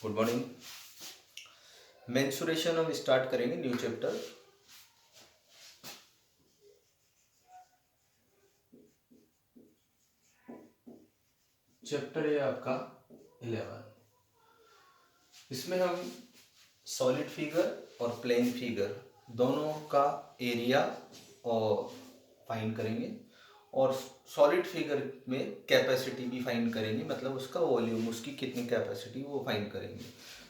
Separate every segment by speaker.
Speaker 1: Good morning. Mensuration हम start करेंगे new chapter. Chapter है आपका 11। इसमें हम सॉलिड फिगर और प्लेन फिगर दोनों का एरिया और फाइंड करेंगे, और सॉलिड फिगर में कैपेसिटी भी फाइंड करेंगे, मतलब उसका वॉल्यूम, उसकी कितनी कैपेसिटी वो फाइंड करेंगे।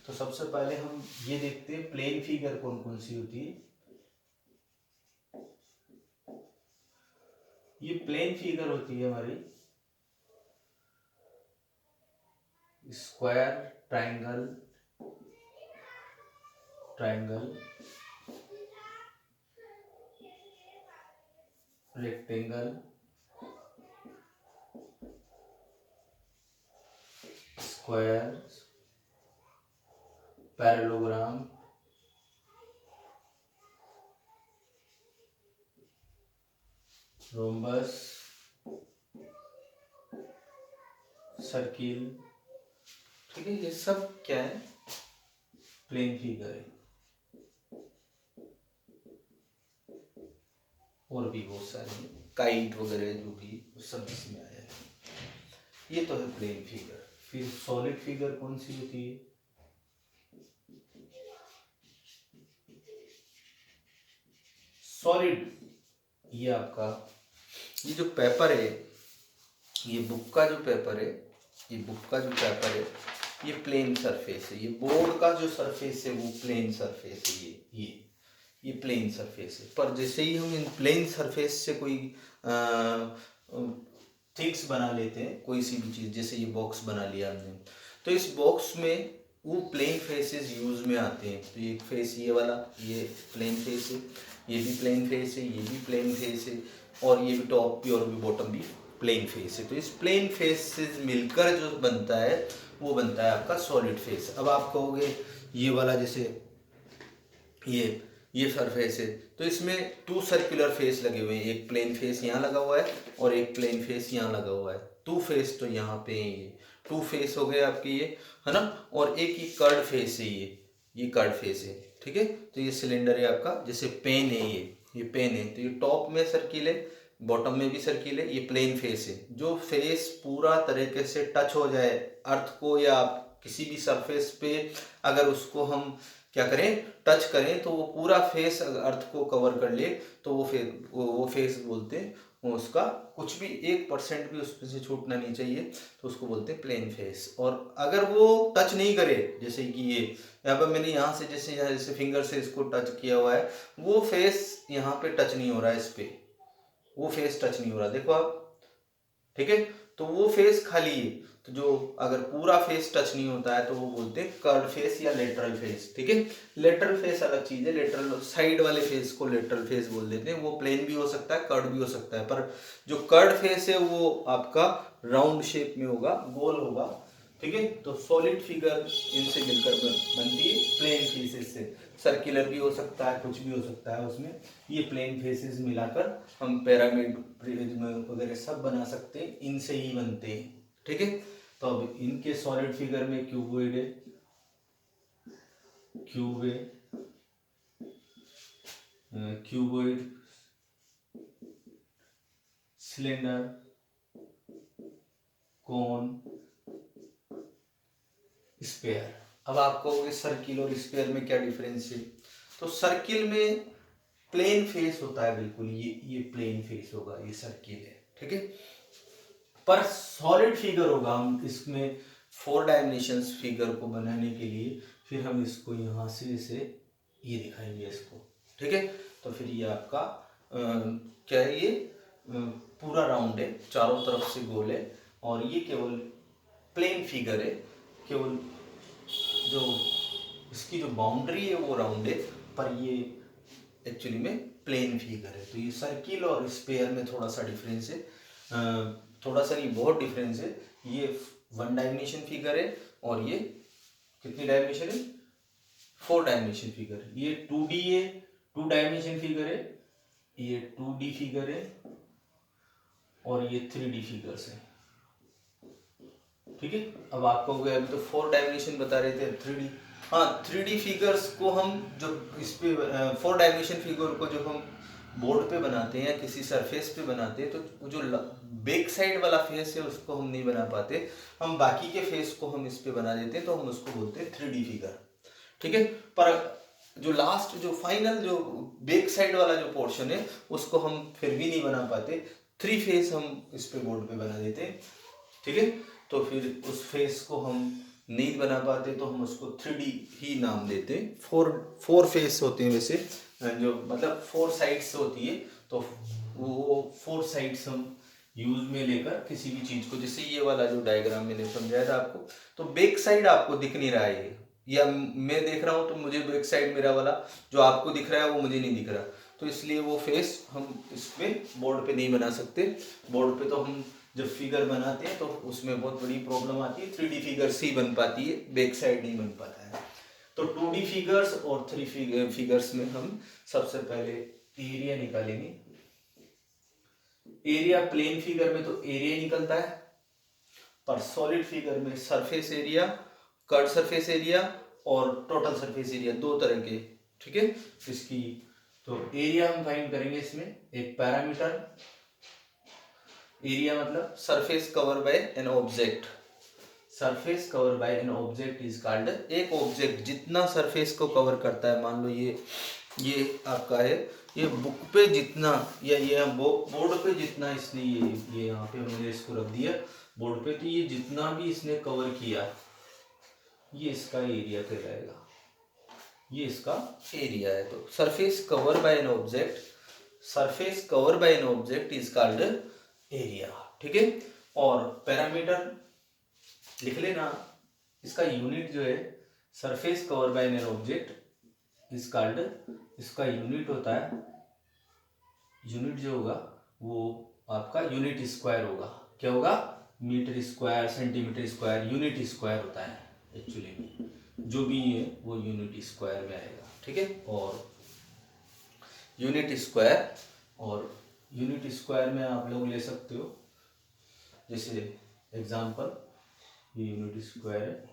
Speaker 1: तो सबसे पहले हम ये देखते हैं प्लेन फिगर कौन कौन सी होती है। ये प्लेन फिगर होती है हमारी square, triangle, triangle, rectangle, square, parallelogram, rhombus, circle. ठीक है, ये सब क्या है? प्लेन फिगर है। और भी बहुत सारे काइट वगैरह जो भी सब इसमें आया है। ये तो है प्लेन फिगर। फिर सॉलिड फिगर कौन सी होती है? सॉलिड, ये आपका ये जो पेपर है, ये बुक का जो पेपर है, ये बुक का जो पेपर है, ये प्लेन सरफेस है। ये बोर्ड का जो सरफेस है वो प्लेन सरफेस है। ये प्लेन सरफेस है। पर जैसे ही हम इन प्लेन सरफेस से कोई थिंग्स बना लेते हैं, कोई सी भी चीज़, जैसे ये बॉक्स बना लिया हमने, तो इस बॉक्स में वो प्लेन फेसेस यूज में आते हैं। तो ये फेस, ये वाला, ये प्लेन फेस है, ये भी प्लेन फेस है, ये भी प्लेन फेस है, और ये भी टॉप भी और भी बॉटम भी प्लेन फेस है। तो इस प्लेन फेस से मिलकर जो बनता है वो बनता है आपका सॉलिड फेस। अब आप कहोगे ये वाला, जैसे ये सरफेस है, तो इसमें टू सर्कुलर फेस लगे हुए हैं। एक प्लेन फेस यहाँ लगा हुआ है और एक प्लेन फेस यहाँ लगा हुआ है। टू फेस तो यहाँ पे है, ये टू फेस हो गए आपके, ये है ना। और एक ही कर्ड फेस है, ये कर्ड फेस है। ठीक है, तो ये सिलेंडर है आपका, जैसे पेन है, ये पेन है। तो ये टॉप में सर्किल है, बॉटम में भी सर्किल है। ये प्लेन फेस है। जो फेस पूरा तरीके से टच हो जाए अर्थ को, या किसी भी सरफेस पे अगर उसको हम क्या करें, टच करें, तो वो पूरा फेस अर्थ को कवर कर ले, तो वो फेस बोलते हैं। वो उसका कुछ भी 1% भी उस पे से छूटना नहीं चाहिए, तो उसको बोलते हैं प्लेन फेस। और अगर वो टच नहीं करे, जैसे कि ये यहाँ पर मैंने यहाँ से जैसे फिंगर से इसको टच किया हुआ है, वो फेस यहाँ पे टच नहीं हो रहा है, इस पे वो फेस टच नहीं हो रहा, देखो आप। ठीक है, तो वो फेस खाली है। तो जो अगर पूरा फेस टच नहीं होता है तो वो बोलते हैं कर्ड फेस या लेटरल फेस। ठीक है, लेटरल फेस अलग चीज है। लेटरल साइड वाले फेस को लेटरल फेस बोल देते हैं। वो प्लेन भी हो सकता है, कर्ड भी हो सकता है, पर जो कर्ड फेस है वो आपका राउंड शेप में होगा, गोल होगा। ठीक है, तो सॉलिड फिगर इनसे मिलकर बनती है प्लेन फेसेस से। सर्कुलर भी हो सकता है, कुछ भी हो सकता है उसमें। ये प्लेन फेसेस मिलाकर हम पिरामिड, प्रिज्म वगैरह सब बना सकते हैं, इनसे ही बनते हैं। ठीक है, तो अब इनके सॉलिड फिगर में क्यूबॉइड है, क्यूब है, क्यूबॉइड, सिलेंडर, कोन, स्पेयर। अब आप कहोगे सर्किल और स्पेयर में क्या डिफरेंस है? तो सर्किल में प्लेन फेस होता है, बिल्कुल ये प्लेन फेस होगा, ये सर्किल है। ठीक है, पर सॉलिड फिगर होगा। हम इसमें 4 डायमेंशंस फिगर को बनाने के लिए फिर हम इसको यहाँ से इसे ये दिखाएंगे इसको। ठीक है, तो फिर ये आपका क्या है, ये पूरा राउंड है, चारों तरफ से गोल है, और ये केवल प्लेन फिगर है। केवल जो इसकी जो बाउंड्री है वो राउंड है, पर ये एक्चुअली में प्लेन फिगर है। तो ये सर्किल और स्पेयर में थोड़ा सा डिफरेंस है, थोड़ा सा नहीं, बहुत डिफरेंस है। ये 1 डायमेंशन फिगर है, और ये कितनी डायमेंशन है? 4 डायमेंशन फिगर। ये 2D है, 2 डायमेंशन फिगर है। ये 2D फिगर है, और ये 3D फिगर्स है। ठीक है। अब आपको हो गया, अभी तो 4 डायमेंशन बता रहे थे, 3D। हाँ, 3D फिगर्स को हम जो इस पे 4 डायमेंशन फिगर को जो हम बोर्ड पे बनाते हैं या किसी सरफेस पे बनाते हैं, तो वो जो बैक साइड वाला फेस है उसको हम नहीं बना पाते, हम बाकी के फेस को हम इस पे बना देते हैं, तो हम उसको बोलते हैं 3D फिगर। ठीक है। पर जो लास्ट जो फाइनल जो बैक साइड वाला जो पोर्शन है उसको हम फिर भी नहीं बना पाते, 3 फेस हम इस पे बोर्ड पे बना देते हैं। ठीक है। तो फिर उस फेस को हम नहीं बना पाते तो हम उसको 3D ही नाम देते हैं। 4 फेस होते हैं वैसे, जो मतलब 4 साइड्स होती है, तो वो 4 साइड्स हम यूज में लेकर किसी भी चीज को, जैसे ये वाला जो डायग्राम मैंने समझाया था आपको, तो बैक साइड आपको दिख नहीं रहा है, या मैं देख रहा हूँ तो मुझे बैक साइड मेरा वाला जो आपको दिख रहा है वो मुझे नहीं दिख रहा, तो इसलिए वो फेस हम इसमें बोर्ड पे नहीं बना सकते। बोर्ड पे तो हम जब फिगर बनाते हैं तो उसमें बहुत बड़ी प्रॉब्लम आती है, 3D फिगर्स ही बन पाती है, बैक साइड नहीं बन पाता है। तो 2D फिगर्स और 3 फिगर्स में हम सबसे पहले एरिया निकालेंगे। एरिया प्लेन फिगर में तो एरिया निकलता है, पर सॉलिड फिगर में surface area, curve surface area और टोटल सरफेस एरिया, 2 तरह के। ठीक है। इसकी तो एरिया हम फाइंड करेंगे, इसमें एक पैरामीटर, एरिया मतलब surface cover by an object, surface cover by N object is called, एक ऑब्जेक्ट जितना सरफेस को कवर करता है, मान लो ये आपका है, ये बुक पे जितना या ये बोर्ड पे जितना इसने ये यहाँ पे मैंने इसको रख दिया बोर्ड पे, तो ये जितना भी इसने कवर किया ये इसका एरिया कहलाएगा, ये इसका एरिया है। तो surface cover by an object, surface cover by N object is called area. ठीक है। और पैरामीटर लिख लेना, इसका यूनिट जो है surface cover by N object is called, इसका यूनिट होता है, यूनिट जो होगा वो आपका यूनिट स्क्वायर होगा। क्या होगा? Metre square, centimetre square, unit square होता है एक्चुअली में, जो भी है वो यूनिट स्क्वायर में आएगा। ठीक है। और यूनिट स्क्वायर, और यूनिट स्क्वायर में आप लोग ले सकते हो, जैसे एग्जांपल ये यूनिट स्क्वायर है,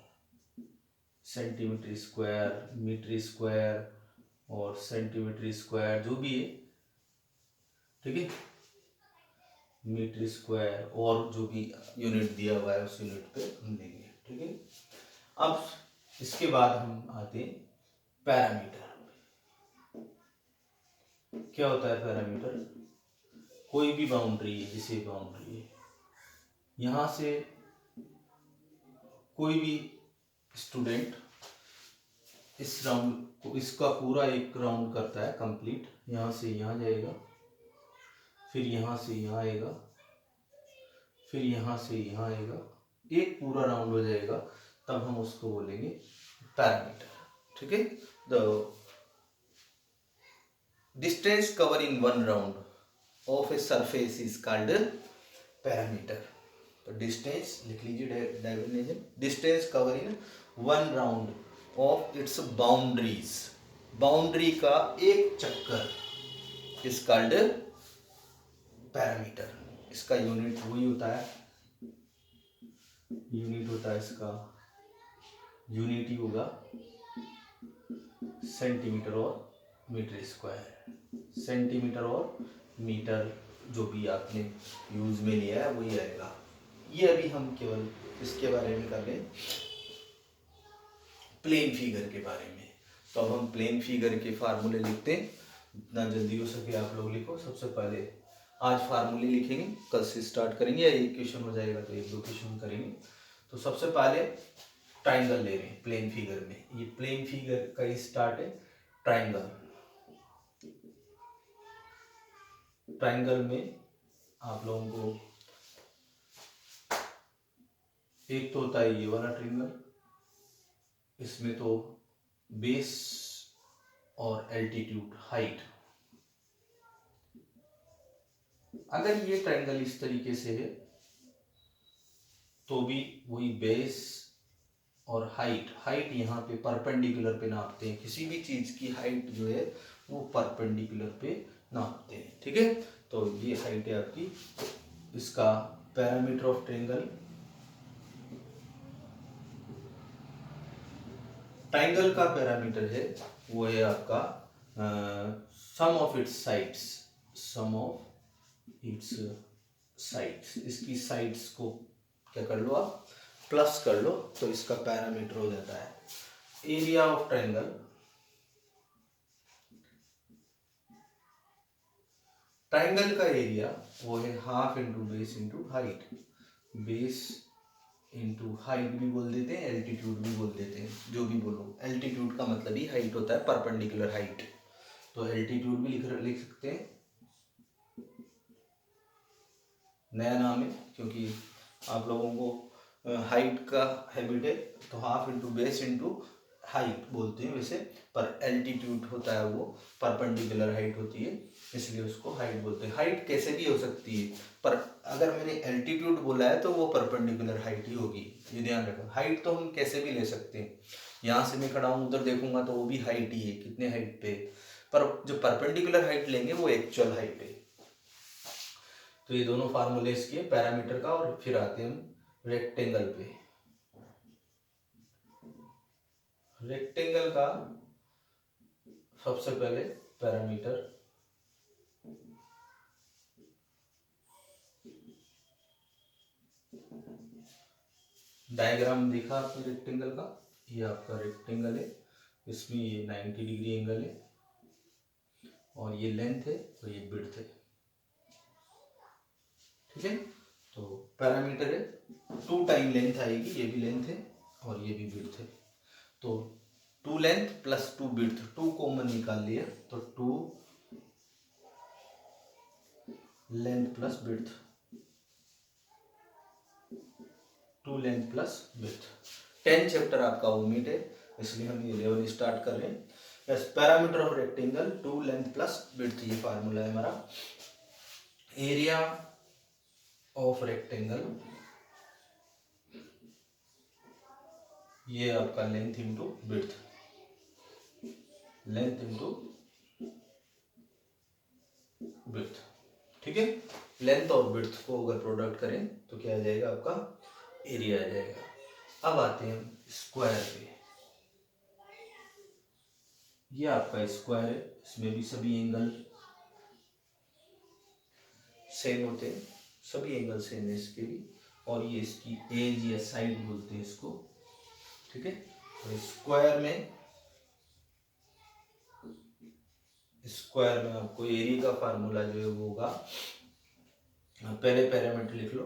Speaker 1: सेंटीमीटर स्क्वायर, मीटर स्क्वायर और सेंटीमीटर स्क्वायर जो भी है। ठीक है। मीटर स्क्वायर और जो भी यूनिट दिया हुआ है उस यूनिट पे हम देंगे। ठीक है। अब इसके बाद हम आते हैं पैरामीटर। क्या होता है पैरामीटर? कोई भी बाउंड्री है, जैसे बाउंड्री है, यहाँ से कोई भी स्टूडेंट इस राउंड को, इसका पूरा एक राउंड करता है कंप्लीट, यहाँ से यहाँ जाएगा, फिर यहाँ से यहाँ आएगा, फिर यहाँ से यहाँ आएगा, एक पूरा राउंड हो जाएगा, तब हम उसको बोलेंगे पैरामीटर। ठीक है। The distance cover in 1 round of a surface is called parameter. तो डिस्टेंस लिख लीजिए, definition, distance cover in 1 round of its boundaries, boundary का एक चक्कर इज कॉल्ड पैरामीटर। इसका यूनिट वही होता है, यूनिट होता है इसका, यूनिट ही होगा सेंटीमीटर और मीटर स्क्वायर, सेंटीमीटर और मीटर जो भी आपने यूज में लिया है वही आएगा। ये अभी हम केवल इसके बारे में कर लें, प्लेन फिगर के बारे में। तो अब हम प्लेन फिगर के फार्मूले लिखते हैं, जितना जल्दी हो सके आप लोग लिखो। सबसे पहले आज फार्मूले लिखेंगे, कल से स्टार्ट करेंगे, या एक क्वेश्चन हो जाएगा तो 1-2 क्वेश्चन करेंगे। तो सबसे पहले ट्राइंगल ले रहे हैं प्लेन फिगर में, ये प्लेन फिगर का ही स्टार्ट है ट्राइंगल। ट्राइंगल में आप लोगों को एक तो होता है ये वाला ट्राइंगल, इसमें तो बेस और एल्टीट्यूड, हाइट। अगर ये ट्राइंगल इस तरीके से है तो भी वही बेस और हाइट, हाइट यहाँ पे परपेंडिकुलर पे नापते हैं, किसी भी चीज की हाइट जो है वो परपेंडिकुलर पे नापते हैं। ठीक है। तो ये हाइट है आपकी, इसका पैरामीटर ऑफ ट्रायंगल ट्राइंगल का पैरामीटर है वो है आपका sum of its sides, sum of its sides, इसकी साइड्स को क्या कर लो आप प्लस कर लो तो इसका पैरामीटर हो जाता है एरिया ऑफ ट्राइंगल। ट्राइंगल का एरिया वो है half into base into height, base into height भी बोल देते हैं, एल्टीट्यूड भी बोल देते हैं, जो भी बोलो। एल्टीट्यूड का मतलब ही हाइट होता है, परपेंडिकुलर हाइट, तो एल्टीट्यूड भी लिख सकते हैं, नया नाम है क्योंकि आप लोगों को हाइट का हैबिट है, तो half into base into height बोलते हैं वैसे, पर एल्टीट्यूड होता है वो परपेंडिकुलर हाइट होती है, इसलिए उसको हाइट बोलते हैं। हाइट कैसे भी हो सकती है, पर अगर मैंने एल्टीट्यूड बोला है तो वो परपेंडिकुलर हाइट ही होगी, ये ध्यान रखो। हाइट तो हम कैसे भी ले सकते हैं, यहाँ से मैं खड़ा हूँ उधर देखूंगा तो वो भी हाइट ही है, कितने हाइट पे, पर जो परपेंडिकुलर हाइट लेंगे वो एक्चुअल हाइट है। तो ये दोनों फार्मूले इसके पैरामीटर का, और फिर आते हैं हम रेक्टेंगल पे। रेक्टेंगल का सबसे पहले पैरामीटर डायग्राम देखा आपने रेक्टेंगल का, ये आपका रेक्टेंगल है, इसमें ये 90 डिग्री एंगल है और ये लेंथ है और ये विड्थ है, ठीक है। तो पैरामीटर है 2 टाइम लेंथ आएगी, ये भी लेंथ है और ये भी विड्थ है, तो 2 लेंथ प्लस 2 विड्थ, 2 कॉमन निकाल लिया तो 2 length plus width, 2 length plus width. 10 chapter आपका ओमिट है, इसलिए हम ये लेवल स्टार्ट कर रहे हैं। Yes, parameter of rectangle 2 length plus width, ये फार्मूला है हमारा। एरिया ऑफ रेक्टेंगल ये आपका length into width, length into width, ठीक है। लेंथ और विड्थ को अगर प्रोडक्ट करें तो क्या आ जाएगा आपका एरिया आ जाएगा। अब आते हैं स्क्वायर पे, ये आपका स्क्वायर है, इसमें भी सभी एंगल सेम होते हैं, सभी एंगल सेम है इसके भी, और ये इसकी एज या साइड बोलते हैं इसको, ठीक है। तो स्क्वायर में आपको एरिया का फार्मूला जो है वो होगा, पहले पैरामीटर लिख लो,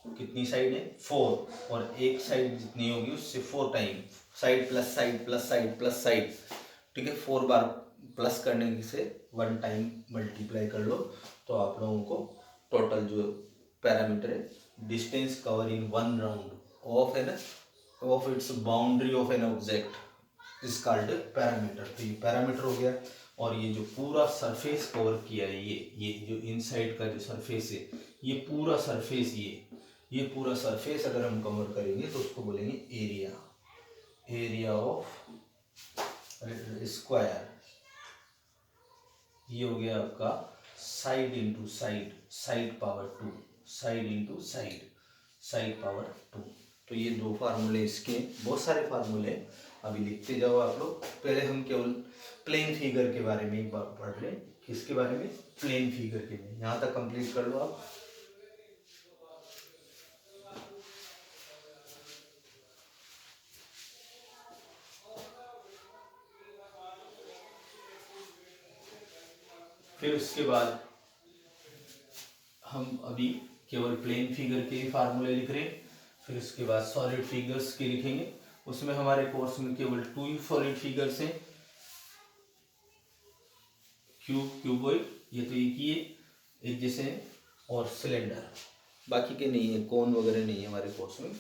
Speaker 1: कितनी साइड है 4, और एक साइड जितनी होगी उससे 4 time, side plus side plus side plus side, ठीक है। 4 बार प्लस करने से 1 टाइम मल्टीप्लाई कर लो, तो आप लोगों को टोटल जो पैरामीटर है distance cover in 1 round of an of its boundary of an object is called parameter. तो ये पैरामीटर हो गया, और ये जो पूरा सरफेस कवर किया है, ये जो इनसाइड का जो सरफेस है, ये पूरा सरफेस, ये पूरा सरफेस अगर हम कवर करेंगे तो उसको बोलेंगे एरिया, एरिया ऑफ स्क्वायर। ये हो गया आपका side into side, side power 2, side into side, side power 2। तो ये 2 फार्मूले इसके, बहुत सारे फार्मूले अभी लिखते जाओ आप लोग। पहले हम केवल प्लेन फिगर के बारे में पढ़ रहे हैं, किसके बारे में, प्लेन फिगर के में, यहाँ तक कंप्लीट कर लो आप। फिर उसके बाद हम अभी केवल प्लेन फिगर के ही फार्मूले लिख रहे हैं, फिर उसके बाद सॉलिड फिगर्स के लिखेंगे। उसमें हमारे कोर्स में केवल 2 ही सॉलिड फिगर्स हैं, क्यूब, क्यूबॉइड, ये तो एक ही है, एक जैसे हैं, और सिलेंडर, बाकी के नहीं है, कोन वगैरह नहीं है हमारे कोर्स में।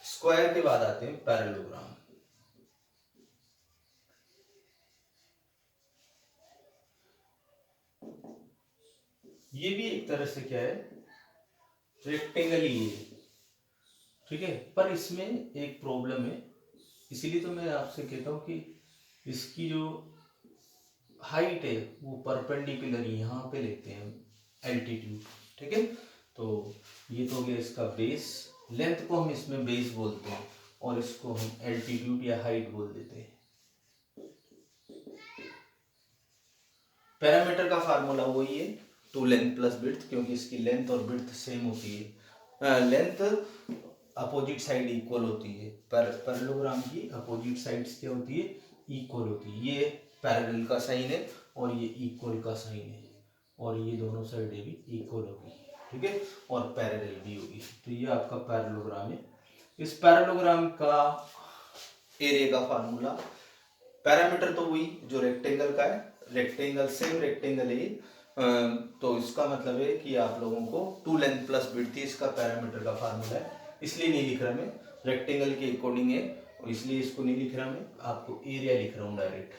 Speaker 1: स्क्वायर के बाद आते हैं पैरेललोग्राम। ये भी एक तरह से क्या है, रेक्टेंगल ही है, ठीक है, पर इसमें एक प्रॉब्लम है, इसीलिए तो मैं आपसे कहता हूँ कि इसकी जो हाइट है वो परपेंडिकुलर यहाँ पे लेते हैं एल्टीट्यूड, ठीक है। तो ये तो हो गया इसका बेस, लेंथ को हम इसमें बेस बोलते हैं और इसको हम एल्टीट्यूड या हाइट बोल देते हैं। पैरामीटर का फार्मूला वही है, टू लेंथ प्लस विड्थ, क्योंकि इसकी लेंथ और विड्थ सेम होती है। लेंथ अपोजिट साइड इक्वल होती है, पैरेललोग्राम की अपोजिट साइड्स क्या होती है, इक्वल होती है। ये पैरेलल का साइन है और ये इक्वल का साइन है, और ये दोनों साइडें भी इक्वल होगी, ठीक है, और पैरेलल भी होगी। तो ये आपका पैरेललोग्राम है। इस पैरेललोग्राम का एरिया का फार्मूला, पैरामीटर तो वही जो रेक्टेंगल का है, रेक्टेंगल सेम रेक्टेंगल है, तो इसका मतलब है कि आप लोगों को टू लेंथ प्लस विड्थ इसका पैरामीटर का फार्मूला है, इसलिए नहीं लिख रहा मैं, रेक्टेंगल के अकॉर्डिंग है और इसलिए इसको नहीं लिख रहा मैं, आपको एरिया लिख रहा हूँ direct,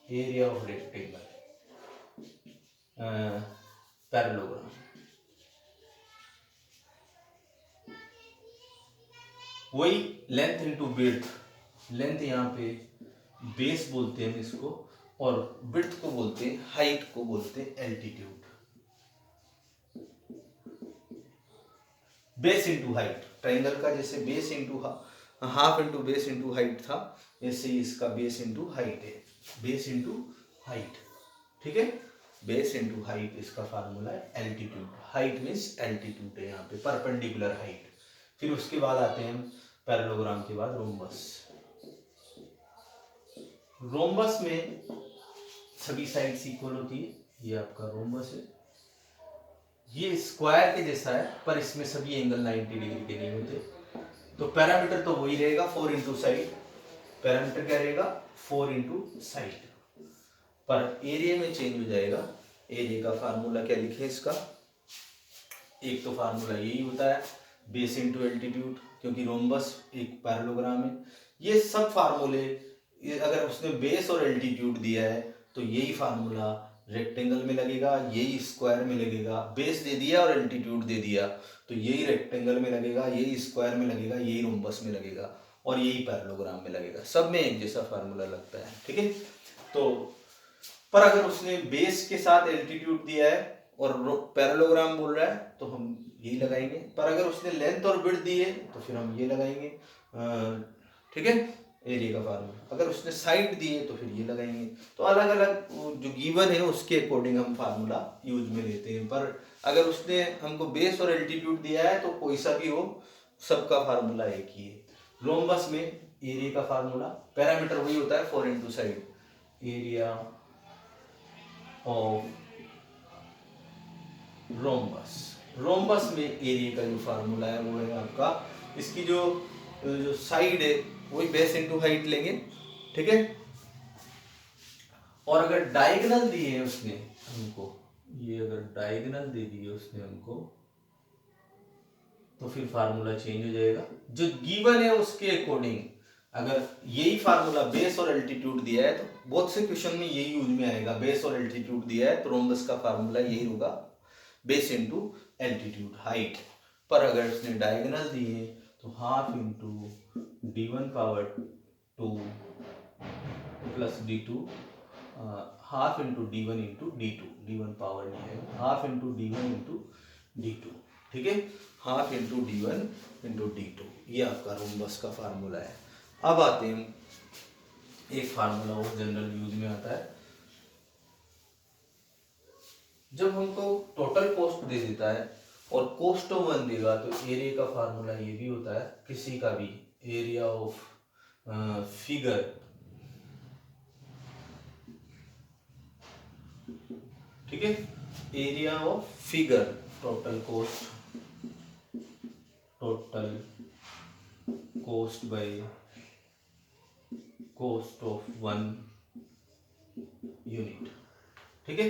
Speaker 1: area of rectangle parallelogram. वही लेंथ इनटू विड्थ, लेंथ यहाँ पे बेस बोलते हैं इसको, और विड्थ को बोलते हैं, हाइट को बोलते हैं altitude. Base into height, triangle का जैसे base into half into base into height था, ऐसे ही इसका बेस इंटू हाइट है, बेस इंटू हाइट, ठीक है, बेस इंटू हाइट इसका फार्मूला है एल्टीट्यूड। हाइट मीन्स एल्टीट्यूड है यहाँ पे, परपेंडिकुलर हाइट। फिर उसके बाद आते हैं पैरेललोग्राम के बाद रोम्बस। रोम्बस में सभी साइड्स इक्वल होती है, ये आपका रोम्बस है, ये स्क्वायर के जैसा है पर इसमें सभी एंगल 90 डिग्री के नहीं होते। तो पैरामीटर तो वही रहेगा 4 इंटू साइड, पैरामीटर क्या रहेगा 4 इंटू साइड, पर एरिया में चेंज हो जाएगा। एरिया का फार्मूला क्या लिखे इसका, एक तो फार्मूला यही होता है बेस इंटू एल्टीट्यूड, क्योंकि रोम्बस एक पैरेललोग्राम है। ये सब फार्मूले, अगर उसने बेस और एल्टीट्यूड दिया है तो यही फार्मूला रेक्टेंगल में लगेगा, यही स्क्वायर में लगेगा। बेस दे दिया और एल्टीट्यूड दे दिया तो यही रेक्टेंगल में लगेगा, यही स्क्वायर में लगेगा, यही रोम्बस में लगेगा और यही पैरेललोग्राम में लगेगा। सब में एक जैसा फार्मूला लगता है, ठीक है। तो पर अगर उसने बेस के साथ एल्टीट्यूड दिया है और पैरेललोग्राम बोल रहा है तो हम यही लगाएंगे, पर अगर उसने लेंथ और विड्थ दी है तो फिर हम ये लगाएंगे, ठीक है, एरिया का फार्मूला। अगर उसने साइड दी है तो फिर ये लगाएंगे। तो अलग अलग जो गिवन है उसके अकॉर्डिंग हम फार्मूला यूज में लेते हैं, पर अगर उसने हमको बेस और एल्टीट्यूड दिया है तो कोई सा भी हो, सबका फार्मूला एक ही है। रोम्बस में एरिया का फार्मूला, पैरामीटर वही होता है 4 into side, area of rhombus. Rhombus में एरिया का जो फार्मूला है वो है आपका, इसकी जो जो साइड है वही बेस इनटू हाइट लेंगे, ठीक है। और अगर डायगोनल दिए है उसने हमको, ये अगर डायगोनल दे दिए उसने हमको तो फिर फार्मूला चेंज हो जाएगा जो गिवन है उसके अकॉर्डिंग। अगर यही फार्मूला बेस और एल्टीट्यूड दिया है तो बहुत से क्वेश्चन में यही यूज में आएगा, बेस और एल्टीट्यूड दिया है तो रोम्बस का फार्मूला यही होगा, बेस इंटू एल्टीट्यूड हाइट। पर अगर उसने डायगोनल दिए तो half into d1 power 2 plus d2, half into d1 into d2, d1 power नहीं है, half into d1 into d2, ठीक है, half into d1 into d2, ये आपका रोम्बस का फार्मूला है। अब आते हैं एक फार्मूला वो जनरल यूज में आता है, जब हमको टोटल कॉस्ट दे देता है और कॉस्ट ऑफ वन देगा तो एरिया का फार्मूला ये भी होता है किसी का भी, एरिया ऑफ फिगर, ठीक है, area of figure, total cost by cost of one unit, ठीक है।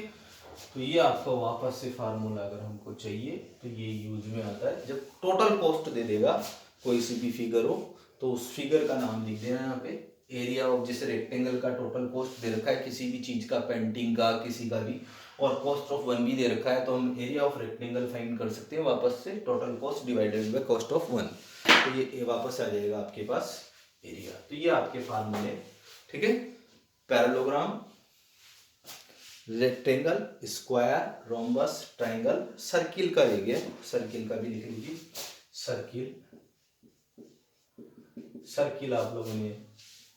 Speaker 1: तो ये आपको वापस से फार्मूला अगर हमको चाहिए तो ये यूज में आता है जब टोटल कॉस्ट दे देगा कोई सी भी फिगर हो तो उस फिगर का नाम लिख देना यहाँ पे, एरिया ऑफ, जैसे रेक्टेंगल का टोटल कॉस्ट दे रखा है किसी भी चीज का, पेंटिंग का, किसी का भी, और कॉस्ट ऑफ वन भी दे रखा है तो हम एरिया ऑफ रेक्टेंगल फाइंड कर सकते हैं वापस से, total cost divided by cost of one, तो ये वापस आ जाएगा आपके पास एरिया। तो ये आपके फार्मूले, ठीक है, parallelogram, rectangle, square, rhombus, triangle, circle का एरिया, सर्किल का भी लिख लीजिए, सर्किल सर्किल आप लोगों ने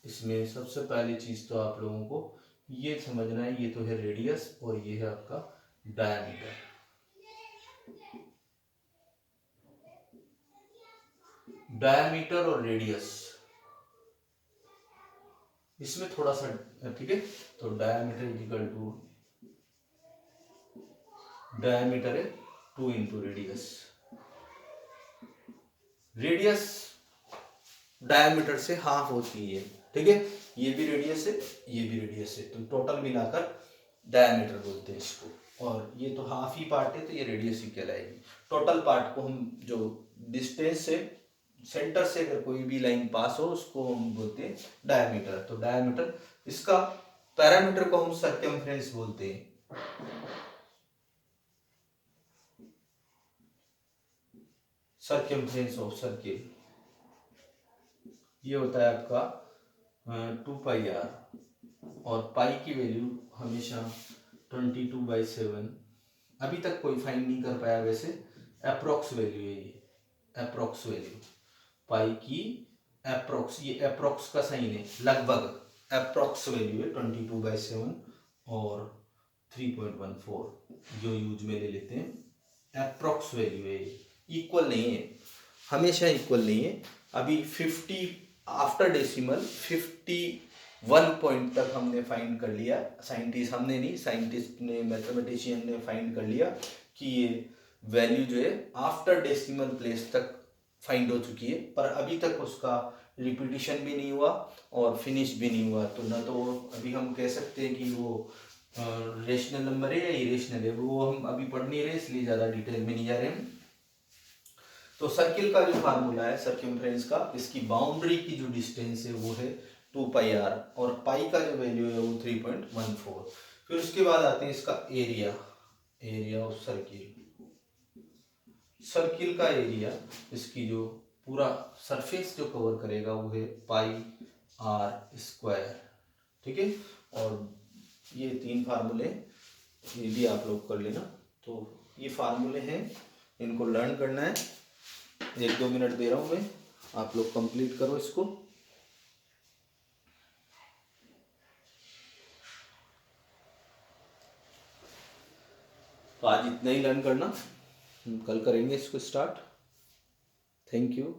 Speaker 1: इसमें सबसे पहली चीज तो आप लोगों को ये समझना है, ये तो है रेडियस और ये है आपका डायमीटर। डायमीटर और रेडियस इसमें थोड़ा सा ठीक है। तो डायमीटर इक्वल टू डायमीटर है 2 इंटू रेडियस। रेडियस डायमीटर से हाफ होती है, ठीक है। ये भी रेडियस है, ये भी रेडियस है, तो टोटल मिलाकर डायमीटर बोलते हैं इसको। और ये तो हाफ ही पार्ट है तो ये रेडियस ही कहलाएगी। टोटल पार्ट को हम जो डिस्टेंस से सेंटर से अगर कोई भी लाइन पास हो उसको हम बोलते हैं डायमीटर। तो डायमीटर, इसका पैरामीटर को हम सर्कमफ्रेंस बोलते हैं। सर्कमफ्रेंस ऑफ सर्किल ये होता है आपका 2πr और पाई की वैल्यू हमेशा 22/7। अभी तक कोई फाइंड नहीं कर पाया, वैसे अप्रोक्स वैल्यू है ये, अप्रोक्स वैल्यू पाई की अप्रोक्स, ये अप्रोक्स का साइन है, लगभग अप्रोक्स वैल्यू है 22/7 और 3.14 जो यूज में ले लेते हैं। अप्रोक्स वैल्यू है, इक्वल नहीं है, हमेशा इक्वल नहीं है। अभी 50 आफ्टर डेसिमल 51 पॉइंट तक हमने फाइंड कर लिया, साइंटिस्ट हमने नहीं, साइंटिस्ट ने, मैथमेटिशियन ने फाइंड कर लिया कि ये वैल्यू जो है आफ्टर डेसिमल प्लेस तक फाइंड हो चुकी है, पर अभी तक उसका रिपीटिशन भी नहीं हुआ और फिनिश भी नहीं हुआ। तो ना तो अभी हम कह सकते हैं कि वो रेशनल नंबर है या इरेशनल है, वो हम अभी पढ़ नहीं रहे, इसलिए ज़्यादा डिटेल में नहीं जा रहे हैं। तो सर्किल का जो फार्मूला है सर्कमफ्रेंस का, इसकी बाउंड्री की जो डिस्टेंस है वो है 2πr और पाई का जो वैल्यू है वो 3.14। फिर उसके बाद आते हैं इसका area, area of circle. Circle का एरिया, इसकी जो पूरा सरफेस जो कवर करेगा वो है πr², ठीक है। और ये 3 फार्मूले ये भी आप लोग कर लेना। तो ये फार्मूले हैं, इनको लर्न करना है। 1-2 मिनट दे रहा हूँ मैं, आप लोग कंप्लीट करो इसको। तो आज इतना ही लर्न करना, कल करेंगे इसको स्टार्ट। Thank you.